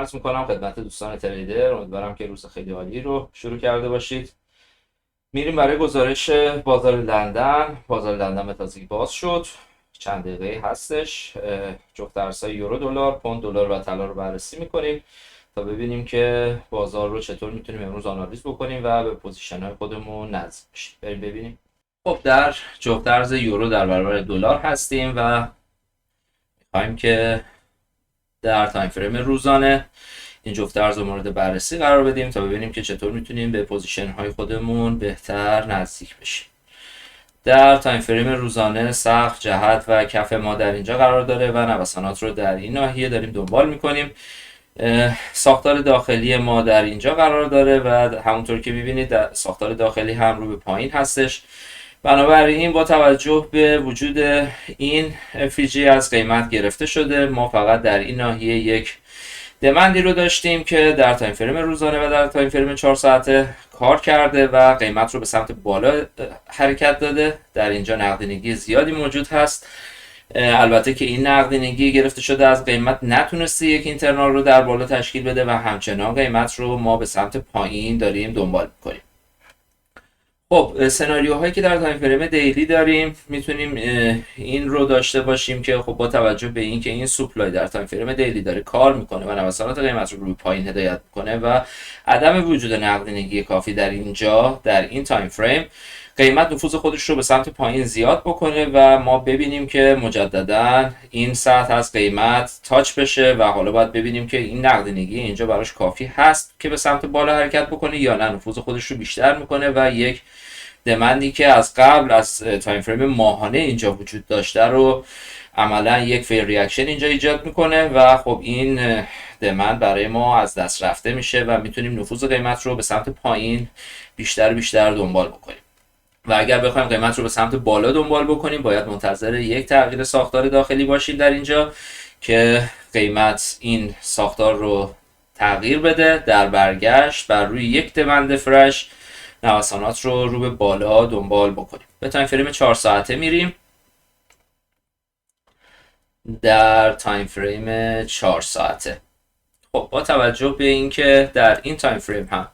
عرض میکنم خدمت دوستان تریدر. امیدوارم که روز خیلی عالی رو شروع کرده باشید. میریم برای گزارش بازار لندن. بازار لندن به تازگی باز شد، چند دقیقه هستش. جفت ارزهای یورو دلار، پوند دلار و طلا رو بررسی میکنیم تا ببینیم که بازار رو چطور میتونیم امروز آنالیز بکنیم و به پوزیشن های خودمون نزدیک بشیم. بریم ببینیم. خب در جفت ارز یورو در برابر دلار هستیم و میخوایم که در تایم فریم روزانه این جفت ارز رو مورد بررسی قرار بدیم تا ببینیم که چطور میتونیم به پوزیشن های خودمون بهتر نزدیک بشیم. در تایم فریم روزانه سقف، جهت و کف ما در اینجا قرار داره و نوسانات رو در این ناحیه داریم دنبال میکنیم. ساختار داخلی ما در اینجا قرار داره و همونطور که میبینید ساختار داخلی هم رو به پایین هستش. بنابراین با توجه به وجود این فیجی از قیمت گرفته شده، ما فقط در این ناحیه یک دمندی رو داشتیم که در تایم فریم روزانه و در تایم فریم 4 ساعته کار کرده و قیمت رو به سمت بالا حرکت داده. در اینجا نقدینگی زیادی موجود هست. البته که این نقدینگی گرفته شده از قیمت نتونسته یک اینترنال رو در بالا تشکیل بده و همچنان قیمت رو ما به سمت پایین داریم دنبال میکنیم. خب سناریوهایی که در تایم فریم دیلی داریم میتونیم این رو داشته باشیم که خب با توجه به اینکه این سوپلای در تایم فریم دیلی داره کار میکنه و نوسانات قیمت رو روی پایین هدایت میکنه و عدم وجود نقدینگی کافی در اینجا در این تایم فریم قیمت نفوذ خودش رو به سمت پایین زیاد بکنه و ما ببینیم که مجددا این سطح از قیمت تاچ بشه و حالا باید ببینیم که این نقدینگی اینجا براش کافی هست که به سمت بالا حرکت بکنه یا نه نفوذ خودش رو بیشتر میکنه و یک دمندی که از قبل از تایم فریم ماهانه اینجا وجود داشته رو عملا یک فیر ریاکشن اینجا ایجاد میکنه و خب این دمند برای ما از دست رفته میشه و میتونیم نفوذ قیمت رو به سمت پایین بیشتر دنبال بکنیم. و اگر بخوایم قیمت رو به سمت بالا دنبال بکنیم باید منتظر یک تغییر ساختار داخلی باشیم در اینجا که قیمت این ساختار رو تغییر بده، در برگشت بر روی یک دمند فرش نوسانات رو به بالا دنبال بکنیم. به تایم فریم 4 ساعته میریم. در تایم فریم 4 ساعته خب با توجه به اینکه در این تایم فریم هم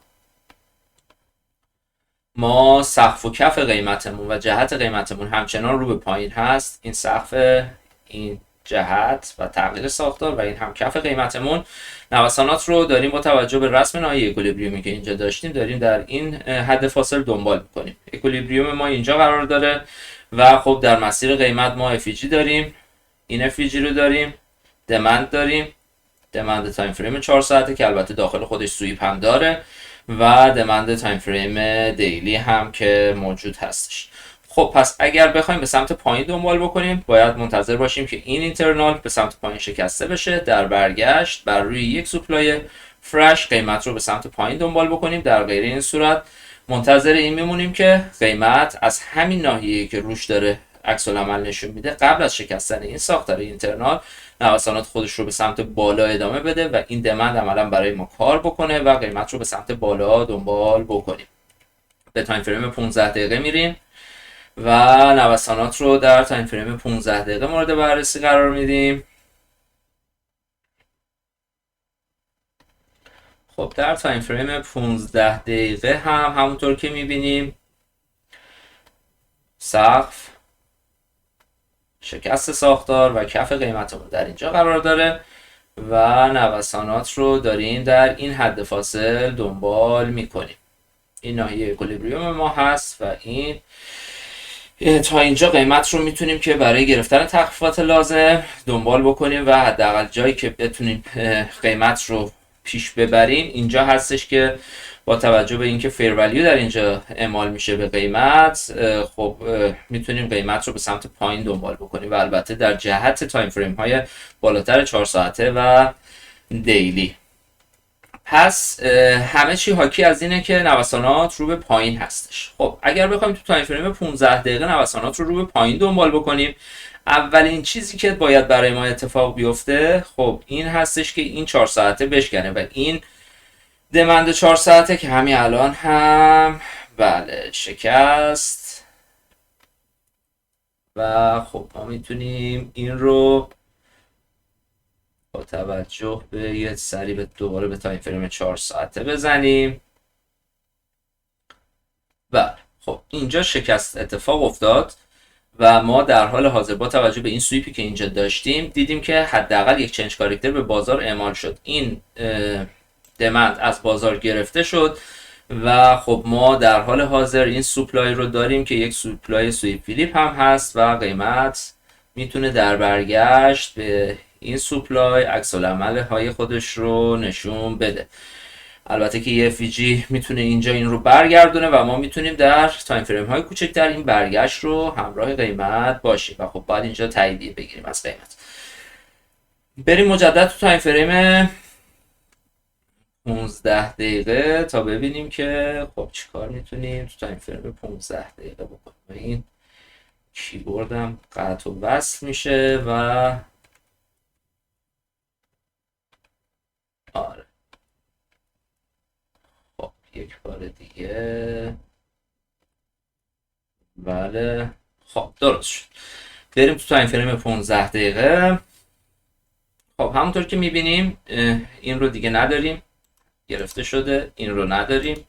ما سقف و کف قیمتمون و جهت قیمتمون همچنان رو به پایین هست، این سقف، این جهت و تغییر ساختار و این هم کف قیمتمون، نوسانات رو داریم با توجه به رسم نهایی اکولیبریومی که اینجا داشتیم داریم در این حد فاصل دنبال میکنیم. اکولیبریوم ما اینجا قرار داره و خب در مسیر قیمت ما افیجی داریم، این افیجی رو داریم، دمند داریم، دمند تایم فریم 4 ساعته که البته داخل خودش سویپ هم داره و دمند تایم فریم دیلی هم که موجود هستش. خب پس اگر بخوایم به سمت پایین دنبال بکنیم باید منتظر باشیم که این اینترنال به سمت پایین شکسته بشه، در برگشت بر روی یک سوپلای فرش قیمت رو به سمت پایین دنبال بکنیم. در غیر این صورت منتظر این میمونیم که قیمت از همین ناحیه‌ای که روش داره عکس العمل نشون میده قبل از شکستن این ساختار اینترنال نوسانات خودش رو به سمت بالا ادامه بده و این دمند عملا برای ما کار بکنه و قیمت رو به سمت بالا دنبال بکنیم. به تایم فریم 15 دقیقه میریم و نوسانات رو در تایم فریم 15 دقیقه مورد بررسی قرار میدیم. خب در تایم فریم 15 دقیقه هم همونطور که میبینیم سقف، شکست ساختار و کف قیمتمون در اینجا قرار داره و نوسانات رو داریم در این حد فاصل دنبال میکنیم. این ناحیه اکولیبریوم ما هست و این تا اینجا قیمت رو میتونیم که برای گرفتن تخفیفات لازم دنبال بکنیم و حداقل جایی که بتونیم قیمت رو پیش ببریم اینجا هستش که با توجه به اینکه فیر ولیو در اینجا اعمال میشه به قیمت خب میتونیم قیمت رو به سمت پایین دنبال بکنیم و البته در جهت تایم فریم های بالاتر 4 ساعته و دیلی. پس همه چی حاکی از اینه که نوسانات رو به پایین هستش. خب اگر بخوایم تو تایم فریم 15 دقیقه نوسانات رو به پایین دنبال بکنیم اولین چیزی که باید برای ما اتفاق بیفته خب این هستش که این 4 ساعته بشکنه و این دمند 4 ساعته که همین الان هم بله شکست و خب ما میتونیم این رو با توجه به یه سری به دوباره به تایم فریم 4 ساعته بزنیم. و خب اینجا شکست اتفاق افتاد و ما در حال حاضر با توجه به این سویپی که اینجا داشتیم دیدیم که حداقل یک چنج کاراکتر به بازار اعمال شد. این دمند از بازار گرفته شد و خب ما در حال حاضر این سوپلای رو داریم که یک سوپلای سویپ فیلیپ هم هست و قیمت میتونه در برگشت به این سوپلای عکس العمل های خودش رو نشون بده. البته که یه FVG میتونه اینجا این رو برگردونه و ما میتونیم در تایم فریم های کوچکتر این برگشت رو همراه قیمت باشیم و خب باید اینجا تاییدیه بگیریم از قیمت. بریم مجدد تو تایم فریم 15 دقیقه تا ببینیم که خب چیکار میتونیم تو تایم فریم 15 دقیقه بکنیم. این کیبوردم قطع و وصل میشه و آره خب یک بار دیگه بله خب درست شد. بریم تو تایم فریم 15 دقیقه. خب همونطور که میبینیم این رو دیگه نداریم گرفته شده، این رو نداریم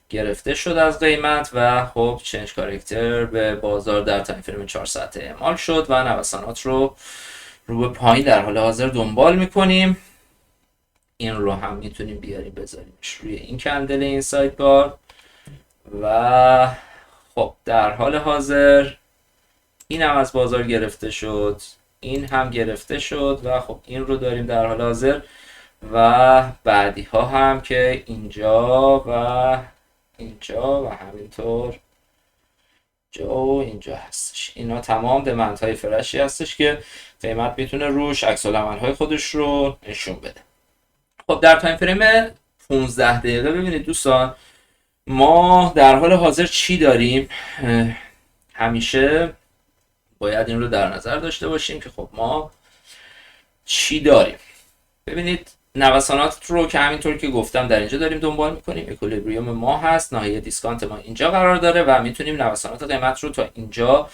گرفته شد از قیمت و خب چنج کاراکتر به بازار در تایم فریم 4 ساعته اعمال شد و نوسانات رو به پایین در حال حاضر دنبال میکنیم. این رو هم میتونیم بیاریم بذاریمش روی این کندل این سایت بار و خب در حال حاضر این هم از بازار گرفته شد، این هم گرفته شد و خب این رو داریم در حال حاضر و بعدی ها هم که اینجا و اینجا و همینطور اینجا هستش. اینا تمام دمندهای فرشی هستش که قیمت میتونه روش عکس العمل های خودش رو نشون بده. خب در تایم فریم 15 دقیقه ببینید دوستان ما در حال حاضر چی داریم. همیشه باید این رو در نظر داشته باشیم که خب ما چی داریم. ببینید نوسانات رو که همینطور که گفتم در اینجا داریم دنبال میکنیم. اکولیبریوم ما هست، ناحیه دیسکانت ما اینجا قرار داره و میتونیم نوسانات قیمت رو تا اینجا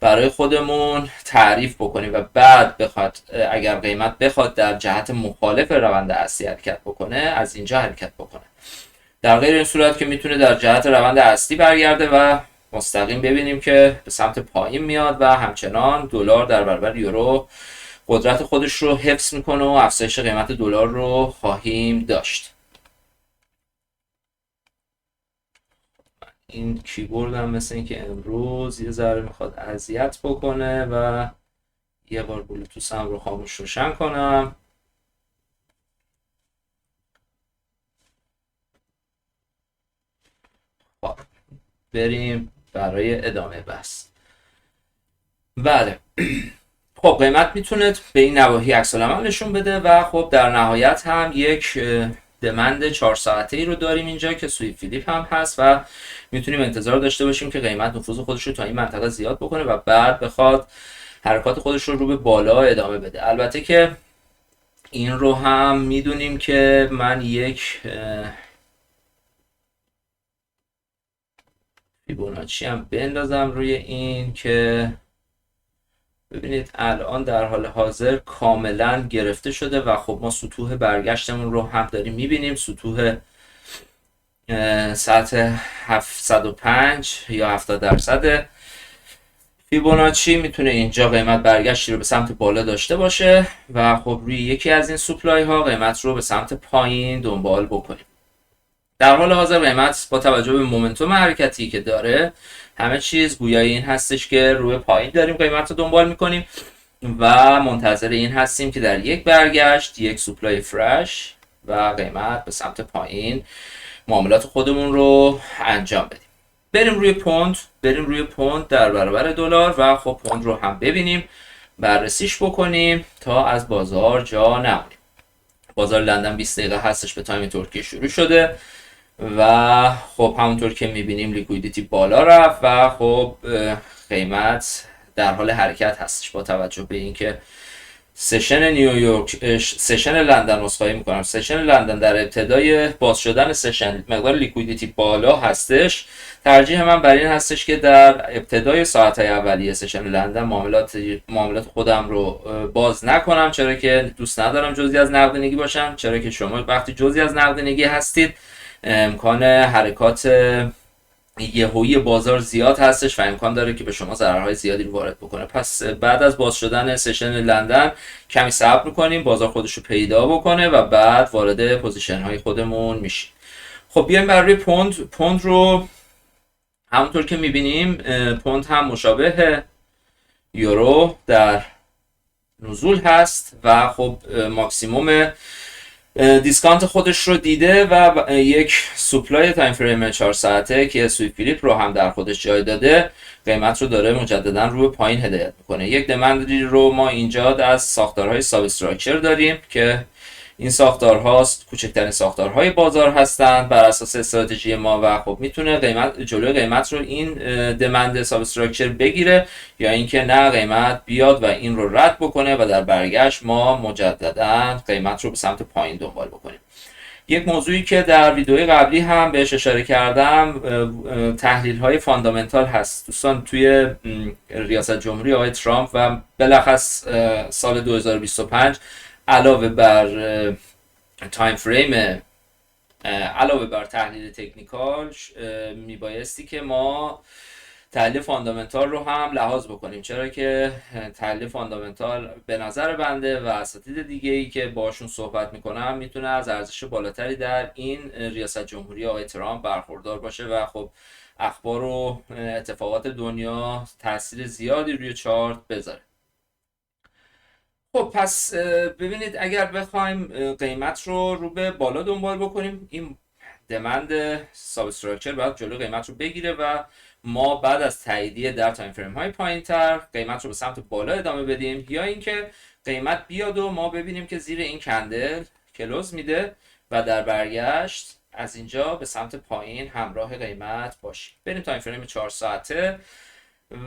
برای خودمون تعریف بکنیم و بعد بخواد اگر قیمت بخواد در جهت مخالف روند اصلی حرکت بکنه از اینجا حرکت بکنه. در غیر این صورت که میتونه در جهت روند اصلی برگرده و مستقیم ببینیم که به سمت پایین میاد و همچنان دلار در برابر یورو قدرت خودش رو حفظ میکنه و افزایش قیمت دلار رو خواهیم داشت. این کیبورد هم مثل اینکه امروز یه ذره میخواد اذیت بکنه و یه بار بلوتوث هم رو خاموش روشن کنم. خب بریم برای ادامه بحث. بله خب قیمت میتونه به این نواحی عکس العمل نشون بده و خب در نهایت هم یک دمند 4 ساعته ای رو داریم اینجا که سویپ فیلیپ هم هست و میتونیم انتظار داشته باشیم که قیمت نفوذ خودش رو تا این منطقه زیاد بکنه و بعد بخواد حرکات خودش رو به بالا ادامه بده. البته که این رو هم میدونیم که من یک فیبوناچی هم بندازم روی این که ببینید الان در حال حاضر کاملا گرفته شده و خب ما سطوح برگشتمون رو هم داریم میبینیم. سطوح سطح 705 یا 70% فیبوناچی میتونه اینجا قیمت برگشتی رو به سمت بالا داشته باشه و خب روی یکی از این سوپلای ها قیمت رو به سمت پایین دنبال بکنیم. در حال حاضر قیمت با توجه به مومنتوم حرکتی که داره همه چیز گویای این هستش که روی پایین داریم قیمت رو دنبال میکنیم و منتظر این هستیم که در یک برگشت یک سوپلای فرش و قیمت به سمت پایین معاملات خودمون رو انجام بدیم. بریم روی پوند در برابر دلار و خب پوند رو هم ببینیم بررسیش بکنیم تا از بازار جا نمونیم. بازار لندن 20 دقیقه هستش به تایم ترکیه شروع شده و خب همونطور که میبینیم لیکویدیتی بالا رفت و خب قیمت در حال حرکت هستش با توجه به اینکه سشن نیویورک، سشن لندن، عذرخواهی میکنم، سشن لندن در ابتدای باز شدن سشن مقدار لیکویدیتی بالا هستش. ترجیح من بر این هستش که در ابتدای ساعت‌های اولیه سشن لندن معاملات خودم رو باز نکنم، چرا که دوست ندارم جزئی از نقدینگی باشم، چرا که شما وقتی جزئی از نقدینگی هستید امکان حرکات یهویی بازار زیاد هستش و امکان داره که به شما ضررهای زیادی رو وارد بکنه. پس بعد از باز شدن سشن لندن کمی صبر میکنیم بازار خودش رو پیدا بکنه و بعد وارد پوزیشن های خودمون میشیم. خب بیایم بر روی پوند رو همونطور که میبینیم پوند هم مشابه یورو در نزول هست و خب ماکسیموم دیسکانت خودش رو دیده و یک سوپلای تایم فریم 4 ساعته که سویپ فلیپ رو هم در خودش جای داده قیمت رو داره مجددا رو به پایین هدایت میکنه. یک دمندی رو ما اینجا از ساختارهای ساب استراکچر داریم که این ساختارها کوچکترین ساختارهای بازار هستند بر اساس استراتژی ما و خب میتونه جلوی قیمت رو این دمند ساب استراکچر بگیره یا اینکه نه قیمت بیاد و این رو رد بکنه و در برگشت ما مجددا قیمت رو به سمت پایین دنبال بکنیم. یک موضوعی که در ویدیوی قبلی هم بهش اشاره کردم تحلیل های فاندامنتال هست. دوستان توی ریاست جمهوری آقای ترامپ و بالاخص سال 2025 علاوه بر تایم فریم، علاوه بر تحلیل تکنیکال، میبایستی که ما تحلیل فاندامنتال رو هم لحاظ بکنیم، چرا که تحلیل فاندامنتال به نظر بنده و اساتید دیگه ای که باشون صحبت میکنم میتونه از ارزش بالاتری در این ریاست جمهوری آقای ترامپ برخوردار باشه و خب اخبار و اتفاقات دنیا تاثیر زیادی روی چارت بذاره. خب پس ببینید اگر بخوایم قیمت رو به بالا دنبال بکنیم این دمند ساب استراکچر باید جلو قیمت رو بگیره و ما بعد از تاییدیه در تایم فریم های پایینتر قیمت رو به سمت بالا ادامه بدیم یا اینکه قیمت بیاد و ما ببینیم که زیر این کندل کلوز میده و در برگشت از اینجا به سمت پایین همراه قیمت باشیم. بریم تایم فریم 4 ساعته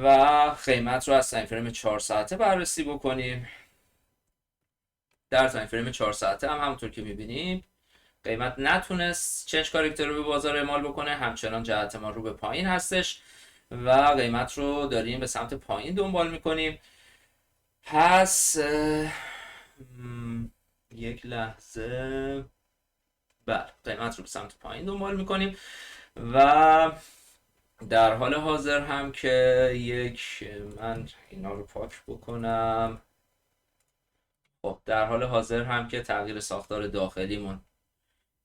و قیمت رو از تایم فریم 4 ساعته بررسی بکنیم. در تایم فریم 4 ساعته هم همونطور که میبینیم قیمت نتونست چنج کاراکتر رو به بازار اعمال بکنه، همچنان جهت ما رو به پایین هستش و قیمت رو داریم به سمت پایین دنبال میکنیم. پس یک لحظه قیمت رو به سمت پایین دنبال میکنیم و در حال حاضر هم که من اینا رو پاک بکنم. خب در حال حاضر هم که تغییر ساختار داخلیمون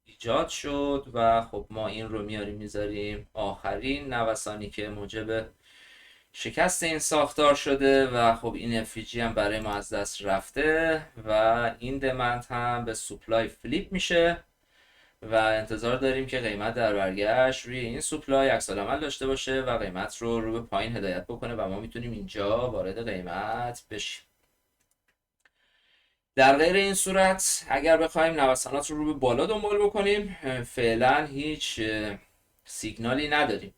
ایجاد شد و خب ما این رو میذاریم آخرین نوسانی که موجب شکست این ساختار شده و خب این FVG هم برای ما از دست رفته و این دمند هم به سوپلای فلیپ میشه و انتظار داریم که قیمت در برگشت روی این سوپلای عکس العمل داشته باشه و قیمت رو به پایین هدایت بکنه و ما میتونیم اینجا وارد قیمت بشیم. در غیر این صورت اگر بخوایم نوسانات رو به بالا دنبال بکنیم فعلا هیچ سیگنالی نداریم،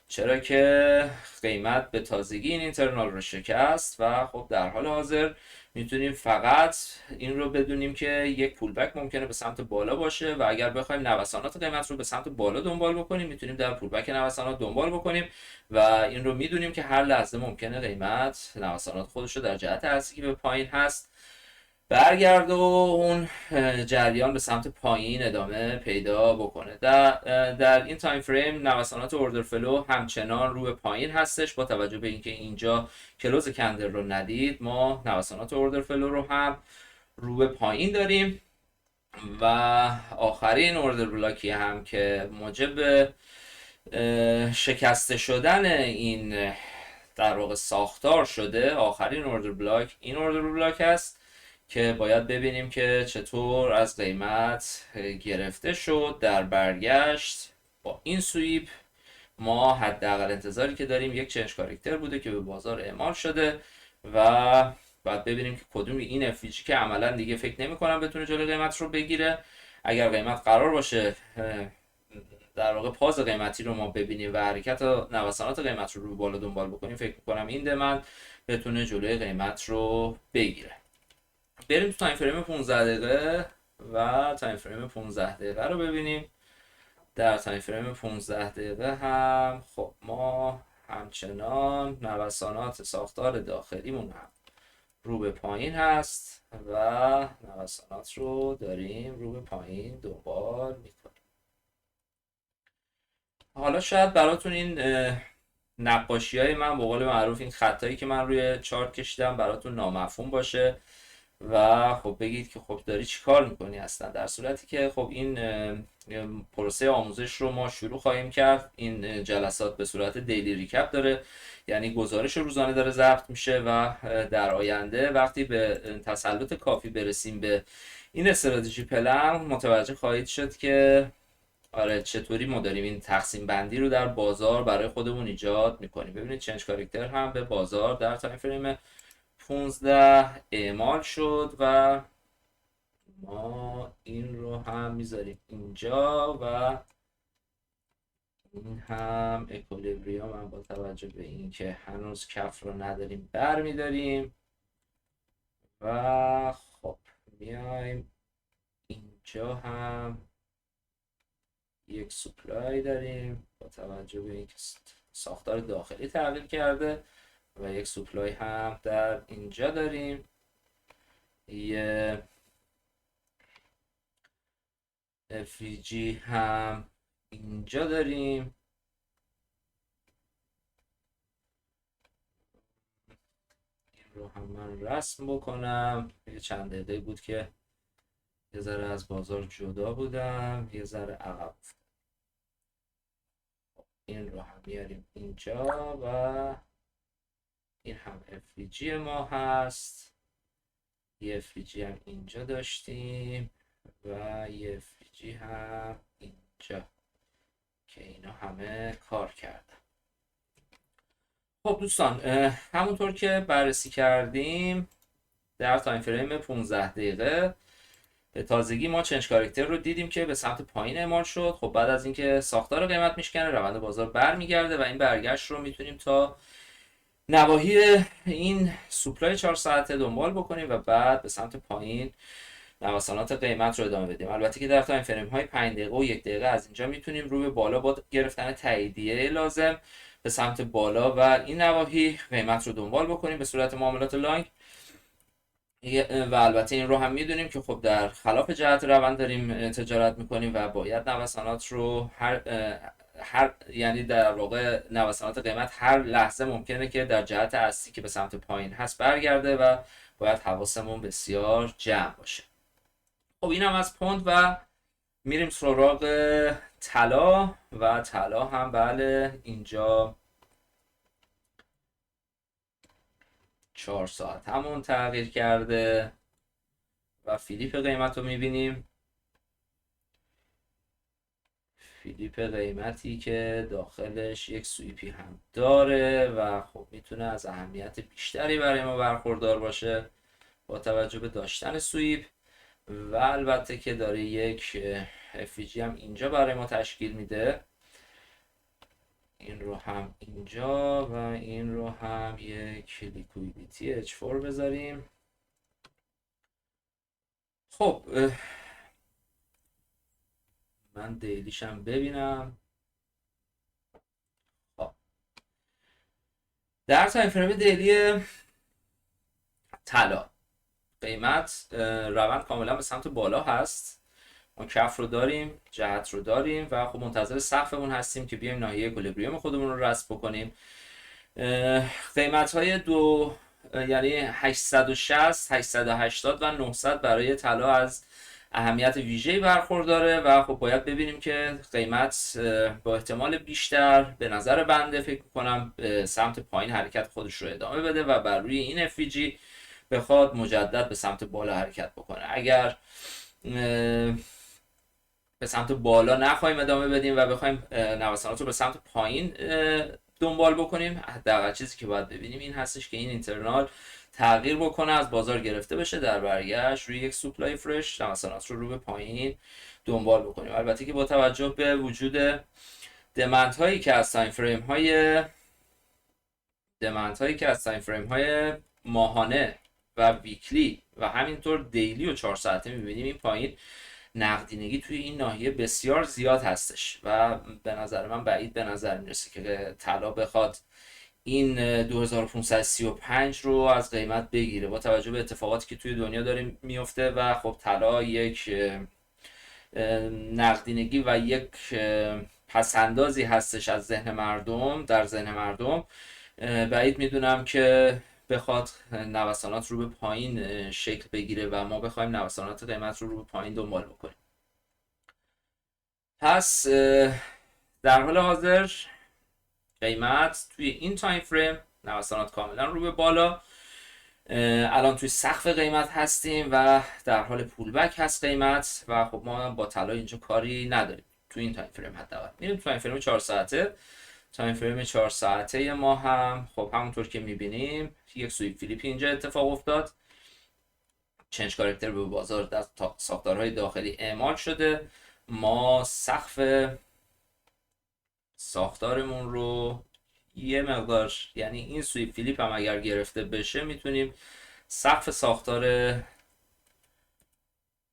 چرا که قیمت به تازگی این اینترنال رو شکست و خب در حال حاضر میتونیم فقط این رو بدونیم که یک پولبک ممکنه به سمت بالا باشه و اگر بخوایم نوسانات قیمت رو به سمت بالا دنبال بکنیم میتونیم در پولبک نوسانات دنبال بکنیم و این رو میدونیم که هر لحظه ممکنه قیمت نوسانات خودش رو در جهت اصلی که به پایین هست برگرد و اون جریان به سمت پایین ادامه پیدا بکنه. در این تایم فریم نوسانات اوردر فلو همچنان رو به پایین هستش با توجه به اینکه اینجا کلوز کندل رو ندید ما نوسانات اوردر فلو رو هم رو به پایین داریم و آخرین اوردر بلاکی هم که موجب شکسته شدن این در واقع ساختار شده آخرین اوردر بلاک این اوردر بلاک است که باید ببینیم که چطور از قیمت گرفته شد. در برگشت با این سویپ ما حداقل انتظاری که داریم یک چنج کاراکتر بوده که به بازار اعمال شده و باید ببینیم که کدوم این FVG که عملا دیگه فکر نمی کنم بتونه جلوی قیمت رو بگیره. اگر قیمت قرار باشه در واقع پاز قیمتی رو ما ببینیم و حرکت نوسانات قیمت رو بالا دنبال بکنیم فکر می‌کنم این دمند بتونه جلوی قیمت رو بگیره. بریم تو تایم فریم 15 دقیقه و تایم فریم 15 دقیقه رو ببینیم. در تایم فریم 15 دقیقه هم خب ما همچنان نوسانات ساختار داخلیمون هم رو به پایین هست و نوسانات رو داریم رو به پایین دنبال میکنیم. حالا شاید براتون این نقاشی های من به قول معروف، این خطایی که من روی چارت کشیدم براتون نامفهوم باشه و خب بگید که خب داری چی کار میکنی اصلا، در صورتی که خب این پروسه آموزش رو ما شروع خواهیم کرد. این جلسات به صورت دیلی ریکپ داره، یعنی گزارش روزانه داره ضبط میشه و در آینده وقتی به تسلط کافی برسیم به این استراتژی پلن متوجه خواهید شد که آره چطوری ما داریم این تقسیم بندی رو در بازار برای خودمون ایجاد میکنیم. ببینید چنج کاراکتر هم به بازار در تایم فریم 15 اعمال شد و ما این رو هم میذاریم اینجا و این هم اکولیبریوم هم با توجه به اینکه هنوز کف رو نداریم برمیداریم و خب میایم اینجا هم یک سپلای داریم با توجه به اینکه ساختار داخلی تغییر کرده و یک سپلای هم در اینجا داریم. یه FVG هم اینجا داریم. این رو هم من رسم بکنم. یه چند دقیقه بود که یه ذره از بازار جدا بودم، یه ذره عقب افتادم. این رو هم میاریم اینجا و این هم FVG ما هست. یه FVG هم اینجا داشتیم و یه FVG هم اینجا که اینا همه کار کردن. خب دوستان، همونطور که بررسی کردیم در تایم فریم 15 دقیقه به تازگی ما چنج کاراکتر رو دیدیم که به سمت پایین اعمال شد. خب بعد از اینکه ساختار قیمت میشکنه روند بازار برمیگرده و این برگشت رو میتونیم تا نواحی این سوپلای 4 ساعته دنبال بکنیم و بعد به سمت پایین نوسانات قیمت رو ادامه بدیم. البته که در تایم فریم های 5 دقیقه و 1 دقیقه از اینجا میتونیم رو به بالا با گرفتن تاییدیه لازم به سمت بالا و این نواحی قیمت رو دنبال بکنیم به صورت معاملات لانگ. و البته این رو هم میدونیم که خب در خلاف جهت روند داریم تجارت میکنیم و باید نوسانات رو یعنی در واقع نوسانات قیمت هر لحظه ممکنه که در جهت اصلی که به سمت پایین هست برگرده و باید حواسمون بسیار جمع باشه. خب این هم از پوند و میریم سراغ طلا و طلا هم بله اینجا 4 ساعت همون تغییر کرده و فیلیپ قیمت رو میبینیم. فیلیپ قیمتی که داخلش یک سویپی هم داره و خب میتونه از اهمیت بیشتری برای ما برخوردار باشه با توجه به داشتن سویپ و البته که داره یک FVG هم اینجا برای ما تشکیل میده. این رو هم اینجا و این رو هم یک لیکویدیتی H4 بذاریم. خب من دیلیشم ببینم. خب در تایم فریم دیلی طلا قیمت روند کاملا به سمت بالا هست. ما کف رو داریم، جهت رو داریم و خب منتظر سقفمون هستیم که بیایم ناحیه اکولیبریوم خودمون رو رسم بکنیم. قیمت های دو یعنی 860 880 و 900 برای طلا از اهمیت ویژه‌ای برخورداره و خب باید ببینیم که قیمت با احتمال بیشتر به نظر بنده فکر میکنم به سمت پایین حرکت خودش رو ادامه بده و بر روی این FVG بخواد مجدد به سمت بالا حرکت بکنه. اگر به سمت بالا نخواهیم ادامه بدیم و بخوایم نوسانات رو به سمت پایین دنبال بکنیم، حداقل چیزی که باید ببینیم این هستش که این اینترنال تغییر بکنه، از بازار گرفته بشه، در برگشت روی یک سوپلای فرش نوسانات رو به پایین دنبال بکنیم. البته که با توجه به وجود دمند هایی که از تایم فریم های ماهانه و ویکلی و همینطور دیلی و 4 ساعته میبینیم این پایین نقدینگی توی این ناحیه بسیار زیاد هستش و به نظر من بعید به نظر میرسه که طلا بخواد این 2535 رو از قیمت بگیره با توجه به اتفاقاتی که توی دنیا داره میفته و خب طلا یک نقدینگی و یک پسندازی هستش از ذهن مردم در ذهن مردم. بعید میدونم که بخواد نوسانات رو به پایین شکل بگیره و ما بخوایم نوسانات قیمت رو به پایین دنبال بکنیم. پس در حال حاضر قیمت توی این تایم فریم نوسانات کاملا رو به بالا، الان توی سقف قیمت هستیم و در حال پولبک هست قیمت و خب ما با طلا اینجا کاری نداریم توی این تایم فریم. حداقل میریم تایم فریم 4 ساعته. تایم فریم 4 ساعته ما هم خب همونطور که میبینیم یک سویپ فلیپی اینجا اتفاق افتاد، چنج کاراکتر به بازار در ساختارهای داخلی اعمال شده. ما سقف ساختارمون رو یه مقدار، یعنی این سویپ فلیپ هم اگر گرفته بشه میتونیم سقف ساختار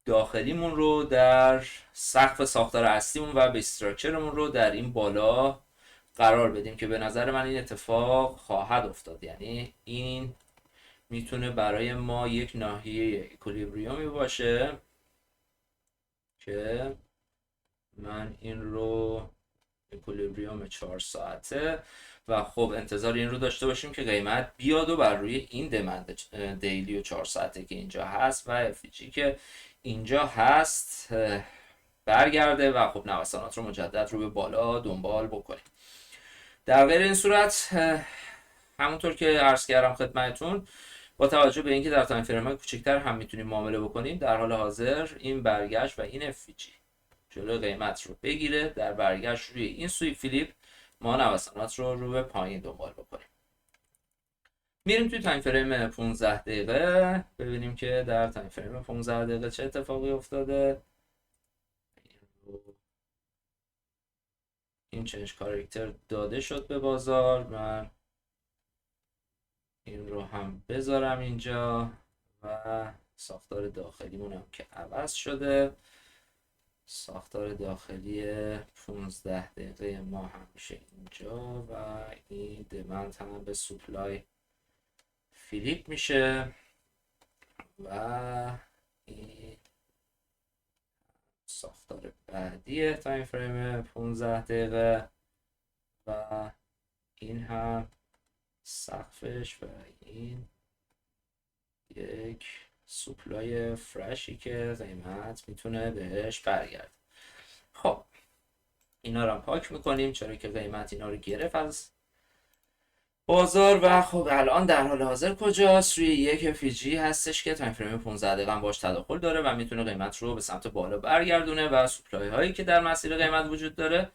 داخلیمون رو در سقف ساختار اصلیمون و بیس استراکچرمون رو در این بالا قرار بدیم که به نظر من این اتفاق خواهد افتاد. یعنی این میتونه برای ما یک ناحیه اکولیبریومی باشه که من این رو اکولیبریوم 4 ساعته و خب انتظار این رو داشته باشیم که قیمت بیاد و بر روی این دمند دیلی و 4 ساعته که اینجا هست و افیجی که اینجا هست برگرده و خب نوسانات رو مجدد رو به بالا دنبال بکنیم. در غیر این صورت همونطور که عرض کردم خدمتتون، با توجه به اینکه در تایم فریم کوچکتر هم میتونیم معامله بکنیم، در حال حاضر این برگشت و این افیجی جلوی قیمت رو بگیره. در برگشت روی این سویپ فلیپ ما نوسانات رو به پایین دنبال بکنیم. میریم توی تایم فریم 15 دقیقه ببینیم که در تایم فریم 15 دقیقه چه اتفاقی افتاده. این چنج کاراکتر داده شد به بازار، من این رو هم بذارم اینجا و ساختار داخلیمون هم که عوض شده. ساختار داخلی 15 دقیقه ما هم میشه اینجا و این دمند هم به سوپلای فلیپ میشه و این ساختار بعدی تایم فریم 15 دقیقه و این هم سقفش و این یک سوپلای فرشی که قیمت میتونه بهش برگرد. خب اینا رو هم پاک میکنیم چرا که قیمت اینا رو گرفت از بازار و خب الان در حال حاضر کجاست؟ روی یک فیجی هستش که تایم فریم 15 دقیقه باش تداخل داره و میتونه قیمت رو به سمت بالا برگردونه و سوپلای هایی که در مسیر قیمت وجود داره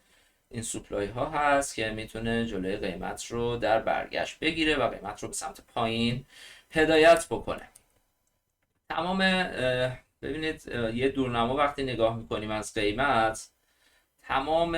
این سوپلای ها هست که میتونه جلوی قیمت رو در برگشت بگیره و قیمت رو به سمت پایین هدایت بکنه. تمام ببینید یه دورنما وقتی نگاه میکنیم از قیمت، تمام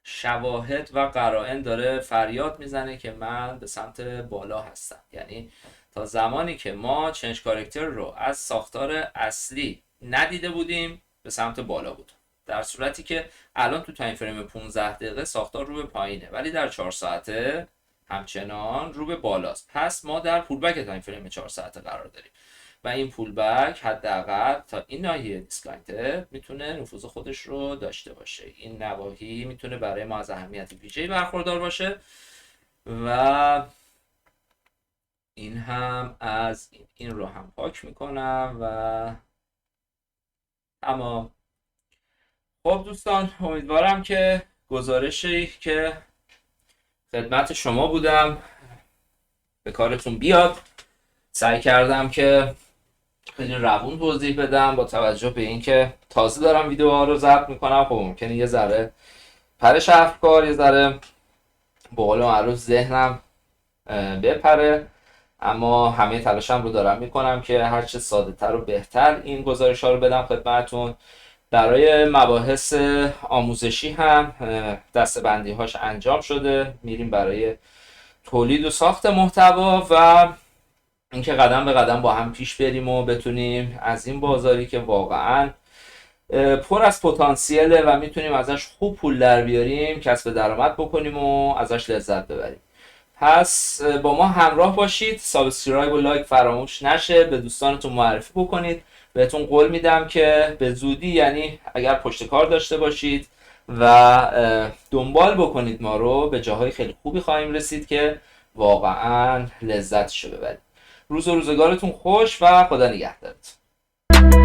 شواهد و قرائن داره فریاد میزنه که من به سمت بالا هستم. یعنی تا زمانی که ما چنج کاراکتر رو از ساختار اصلی ندیده بودیم به سمت بالا بود، در صورتی که الان تو تایم فریم 15 دقیقه ساختار رو به پایینه ولی در 4 ساعته همچنان رو به بالاست. پس ما در پولبک تایم فریم 4 ساعته قرار داریم و این پولبک حداقل تا این ناحیه دیسکانتد میتونه نفوذ خودش رو داشته باشه. این نواحی میتونه برای ما از اهمیت ویژه‌ای برخوردار باشه و این هم از این رو هم پاک میکنم و تمام. خب دوستان، امیدوارم که گزارشی که خدمت شما بودم به کارتون بیاد. سعی کردم که خیلی روون توضیح بدم با توجه به اینکه تازه دارم ویدیوها رو ضبط میکنم. خب ممکنه یه ذره پرش افکار، یه ذره به قول معروف ذهنم بپره، اما همه تلاشم رو دارم میکنم که هرچه ساده تر و بهتر این گزارش ها رو بدم خدمتتون. برای مباحث آموزشی هم دسته‌بندی هاش انجام شده، میریم برای تولید و ساخت محتوا و اینکه قدم به قدم با هم پیش بریم و بتونیم از این بازاری که واقعا پر از پتانسیله و میتونیم ازش خوب پول در بیاریم کسب درآمد بکنیم و ازش لذت ببریم. پس با ما همراه باشید، سابسکرایب و لایک فراموش نشه، به دوستانتون معرفی بکنید. بهتون قول میدم که به زودی، یعنی اگر پشت کار داشته باشید و دنبال بکنید ما رو، به جاهای خیلی خوبی خواهیم رسید که واقعا لذتشو ببرید. روز و روزگارتون خوش و خدا نگهدارتون.